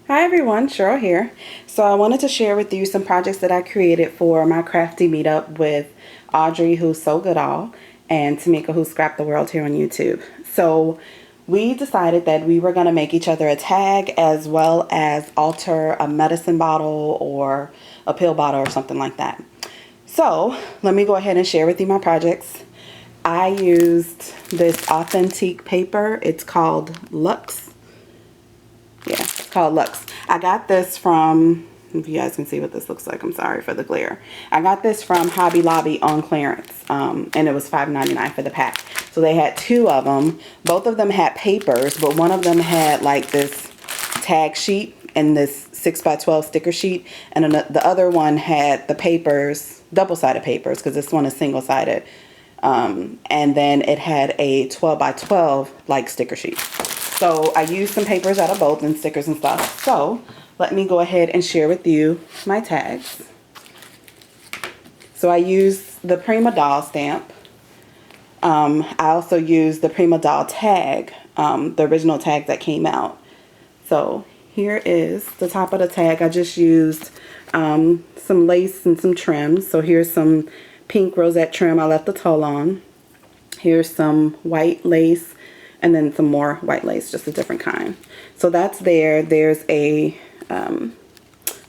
Hi everyone, Sheryl here. So I wanted to share with you some projects that I created for my crafty meetup with Audrey, who's so good all, and Tmika, who scrapped the world here on YouTube. So we decided that we were going to make each other a tag as well as alter a medicine bottle or a pill bottle or something like that. So let me go ahead and share with you my projects. I used this authentic paper. It's called Lux. Yeah, it's called Lux. I got this from, if you guys can see what this looks like, I'm sorry for the glare. I got this from Hobby Lobby on clearance, and it was $5.99 for the pack. So they had two of them. Both of them had papers, but one of them had like this tag sheet and this 6x12 sticker sheet, and the other one had the papers, double-sided papers, because this one is single-sided. And then it had a 12x12 like sticker sheet. So I used some papers out of both and stickers and stuff. So let me go ahead and share with you my tags. So I used the Prima Doll stamp. I also used the Prima Doll tag, the original tag that came out. So here is the top of the tag. I just used some lace and some trims. So here's some pink rosette trim. I left the tulle on. Here's some white lace. And then some more white lace, just a different kind. So that's there. There's a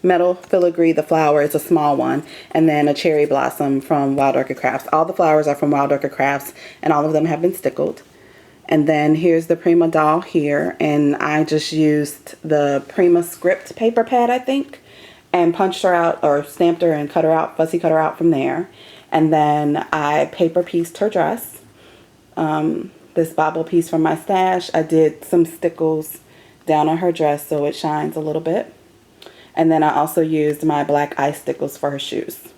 metal filigree, the flower is a small one, and then a cherry blossom from Wild Orchid Crafts. All the flowers are from Wild Orchid Crafts, and all of them have been stickled. And then here's the Prima doll here, and I just used the Prima script paper pad, I think, and punched her out, or stamped her and cut her out, fussy cut her out from there. And then I paper pieced her dress. This bobble piece from my stash. I did some stickles down on her dress so it shines a little bit. And then I also used my black ice stickles for her shoes.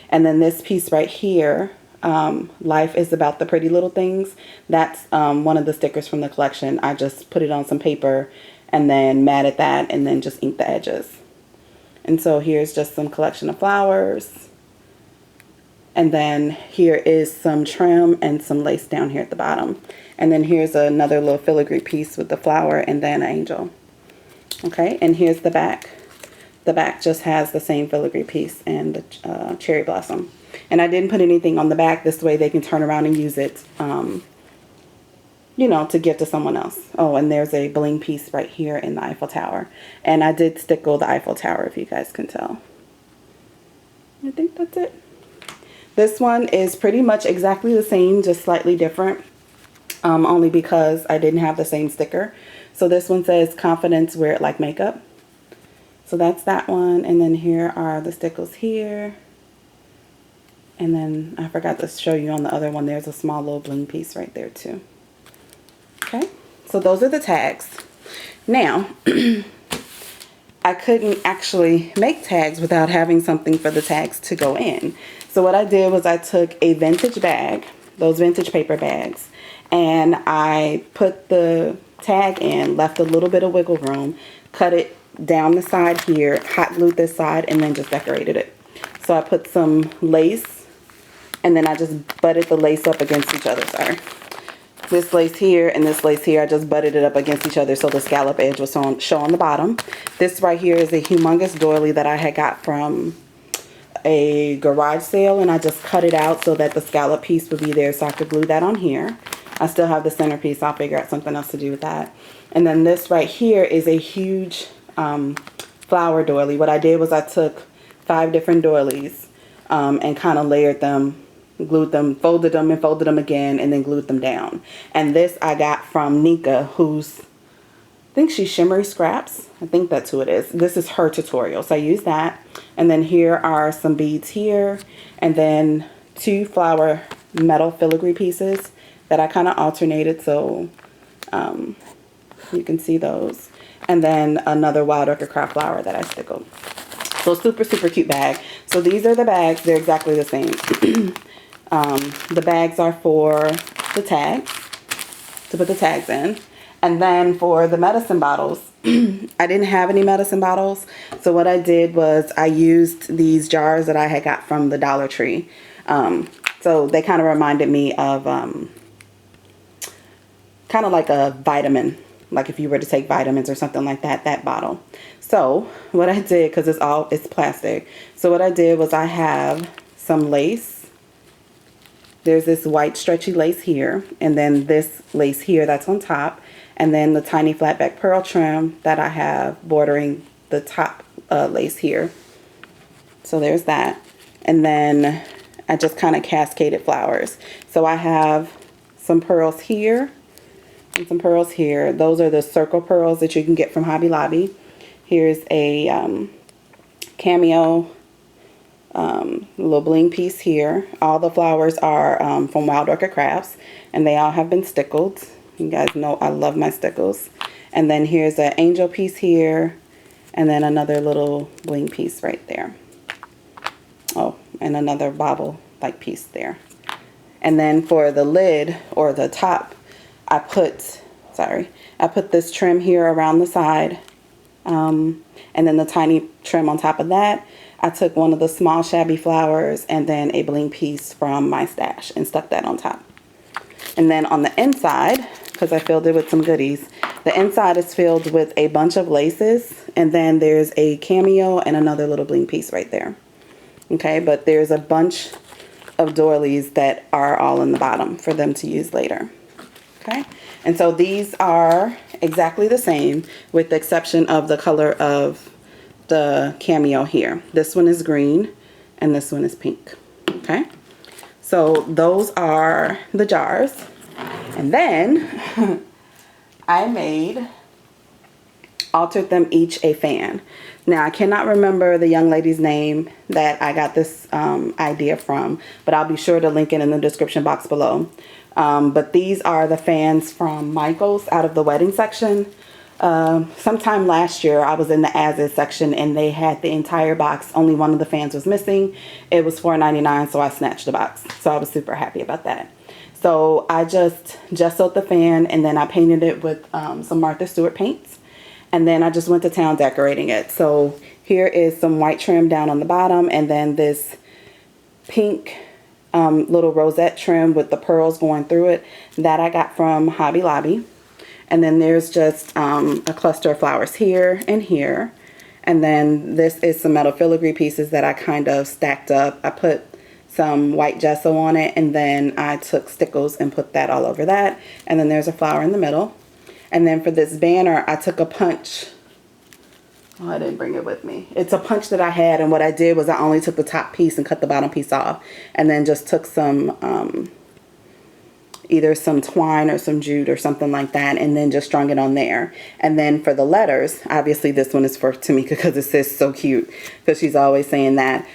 And then this piece right here, Life is About the Pretty Little Things. That's one of the stickers from the collection. I just put it on some paper and then matted that and then just inked the edges. And so here's just some collection of flowers. And then here is some trim and some lace down here at the bottom. And then here's another little filigree piece with the flower and then an angel. Okay, and here's the back. The back just has the same filigree piece and the cherry blossom. And I didn't put anything on the back. This way they can turn around and use it, you know, to give to someone else. Oh, and there's a bling piece right here in the Eiffel Tower. And I did stickle the Eiffel Tower, if you guys can tell. I think that's it. This one is pretty much exactly the same, just slightly different, only because I didn't have the same sticker. So this one says confidence, wear it like makeup. So that's that one. And then here are the stickles here. And then I forgot to show you on the other one, there's a small little bling piece right there too. Okay, so those are the tags. Now, I couldn't actually make tags without having something for the tags to go in. So what I did was I took a vintage bag, those vintage paper bags, and I put the tag in, left a little bit of wiggle room, cut it down the side here, hot glued this side, and then just decorated it. So I put some lace, and then I just butted the lace up against each other, sorry. This lace here and this lace here, I just butted it up against each other so the scallop edge was show on the bottom. This right here is a humongous doily that I had got from a garage sale, and I just cut it out so that the scallop piece would be there so I could glue that on here. I still have the centerpiece. I'll figure out something else to do with that. And then this right here is a huge flower doily. What I did was I took 5 different doilies and kind of layered them, glued them, folded them and folded them again, and then glued them down. And this I got from Nika, who's, I think she's Shimmery Scraps. I think that's who it is. This is her tutorial. So I use that. And then here are some beads here. And then 2 flower metal filigree pieces that I kind of alternated so you can see those. And then another Wild Orchid Craft flower that I stickled. So super, super cute bag. So these are the bags. They're exactly the same. The bags are for the tags, to put the tags in. And then for the medicine bottles, I didn't have any medicine bottles. So what I did was I used these jars that I had got from the Dollar Tree. So they kind of reminded me of kind of like a vitamin like if you were to take vitamins or something like that, that bottle. So what I did, because it's plastic, so what I did was I have some lace. There's this white stretchy lace here, and then this lace here that's on top, and then the tiny flat back pearl trim that I have bordering the top lace here. So there's that. And then I just kind of cascaded flowers. So I have some pearls here and some pearls here. Those are the circle pearls that you can get from Hobby Lobby. Here's a cameo little bling piece here. All the flowers are from Wild Orchid Crafts, and they all have been stickled. You guys know I love my stickles. And then here's an angel piece here, and then another little bling piece right there. Oh, and another bobble like piece there. And then for the lid or the top, I put this trim here around the side, and then the tiny trim on top of that. I took one of the small shabby flowers and then a bling piece from my stash and stuck that on top. And then on the inside, because I filled it with some goodies, the inside is filled with a bunch of laces, and then there's a cameo and another little bling piece right there. Okay, but there's a bunch of doilies that are all in the bottom for them to use later. Okay, and so these are exactly the same with the exception of the color of the cameo here. This one is green and this one is pink. Okay, so those are the jars. And then I altered them each a fan. Now I cannot remember the young lady's name that I got this idea from, but I'll be sure to link it in the description box below. But these are the fans from Michael's out of the wedding section. Sometime last year I was in the as-is section and they had the entire box. Only one of the fans was missing. It was $4.99, so I snatched the box. So I was super happy about that. So I just gessoed the fan, and then I painted it with some Martha Stewart paints. And then I just went to town decorating it. So here is some white trim down on the bottom, and then this pink little rosette trim with the pearls going through it that I got from Hobby Lobby. And then there's just a cluster of flowers here and here. And then this is some metal filigree pieces that I kind of stacked up. I put some white gesso on it, and then I took stickles and put that all over that. And then there's a flower in the middle. And then for this banner, I took a punch. Oh, I didn't bring it with me. It's a punch that I had, and what I did was I only took the top piece and cut the bottom piece off, and then just took some either some twine or some jute or something like that, and then just strung it on there. And then for the letters, obviously this one is for Tmika because it says so cute, because she's always saying that.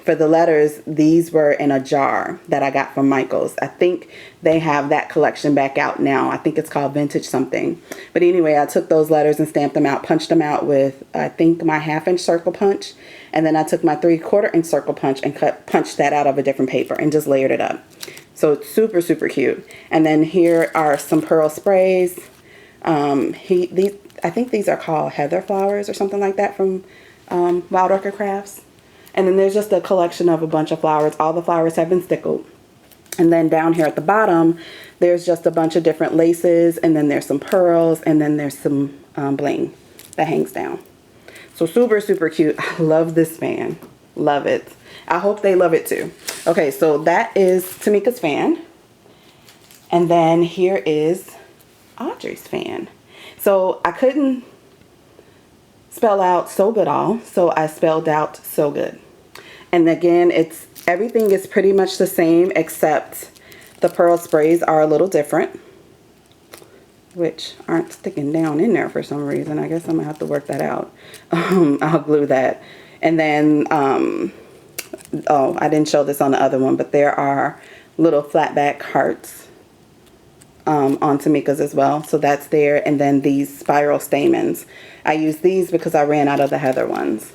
For the letters, these were in a jar that I got from Michael's. I think they have that collection back out now. I think it's called Vintage something. But anyway, I took those letters and stamped them out, punched them out with, I think, my 1/2 inch circle punch. And then I took my 3/4 inch circle punch and punched that out of a different paper and just layered it up. So it's super, super cute. And then here are some pearl sprays. I think these are called heather flowers or something like that from Wild Orchid Crafts. And then there's just a collection of a bunch of flowers. All the flowers have been stickled. And then down here at the bottom, there's just a bunch of different laces. And then there's some pearls. And then there's some bling that hangs down. So super, super cute. I love this fan. Love it. I hope they love it too. Okay, so that is Tmika's fan. And then here is Audrey's fan. So I couldn't spell out so good all, so I spelled out so good. And again, everything is pretty much the same, except the pearl sprays are a little different, which aren't sticking down in there for some reason. I guess I'm gonna have to work that out. I'll glue that. And then oh, I didn't show this on the other one, but there are little flat back hearts on Tmika's as well. So that's there. And then these spiral stamens. I use these because I ran out of the heather ones.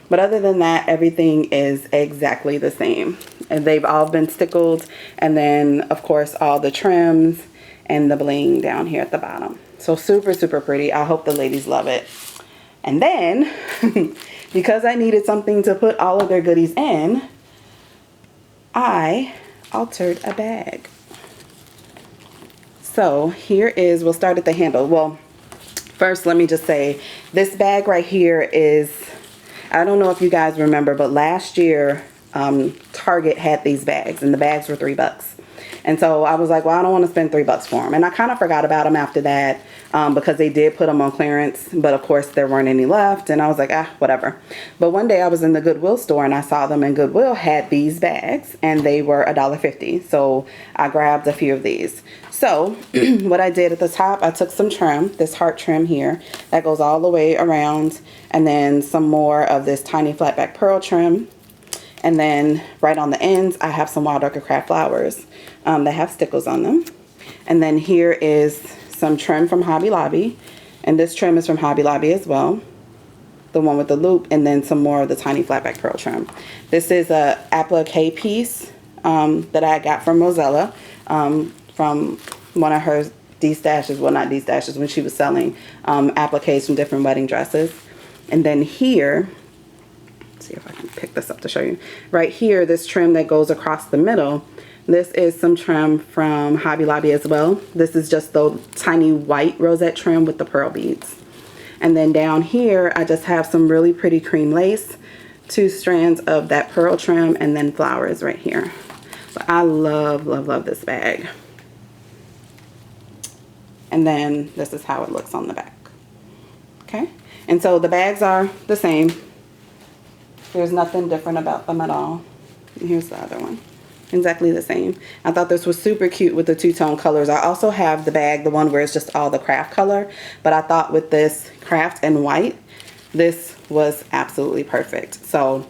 But other than that, everything is exactly the same. And they've all been stickled. And then, of course, all the trims and the bling down here at the bottom. So super, super pretty. I hope the ladies love it. And then, because I needed something to put all of their goodies in, I altered a bag. So here is, we'll start at the handle. Well, First, let me just say, this bag right here is, I don't know if you guys remember, but last year, Target had these bags, and the bags were $3. And so I was like, well, I don't want to spend $3 for them. And I kind of forgot about them after that, because they did put them on clearance. But of course, there weren't any left. And I was like, whatever. But one day I was in the Goodwill store and I saw them, and Goodwill had these bags and they were $1.50. So I grabbed a few of these. So what I did at the top, I took some trim, this heart trim here that goes all the way around, and then some more of this tiny flat back pearl trim. And then right on the ends, I have some Wild Orchid Craft flowers that have stickles on them. And then here is some trim from Hobby Lobby. And this trim is from Hobby Lobby as well. The one with the loop, and then some more of the tiny flat back pearl trim. This is a applique piece that I got from Mozilla, from one of her D-stashes, well, not D-stashes, when she was selling appliques from different wedding dresses. And then here, let's see if I can pick this up to show you. Right here, this trim that goes across the middle, this is some trim from Hobby Lobby as well. This is just the tiny white rosette trim with the pearl beads. And then down here, I just have some really pretty cream lace, 2 strands of that pearl trim, and then flowers right here. But I love, love, love this bag. And then this is how it looks on the back. Okay, and so the bags are the same. There's nothing different about them at all. And here's the other one. Exactly the same. I thought this was super cute with the 2-tone colors. I also have the bag, the one where it's just all the craft color. But I thought with this craft and white, this was absolutely perfect. So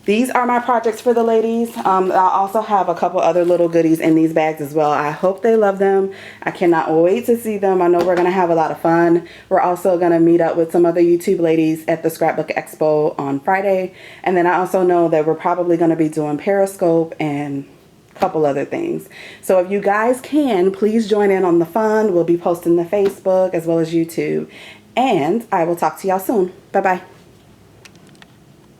these are my projects for the ladies. I also have a couple other little goodies in these bags as well. I hope they love them. I cannot wait to see them. I know we're going to have a lot of fun. We're also going to meet up with some other YouTube ladies at the Scrapbook Expo on Friday. And then I also know that we're probably going to be doing Periscope and a couple other things. So if you guys can, please join in on the fun. We'll be posting to Facebook as well as YouTube. And I will talk to y'all soon. Bye-bye.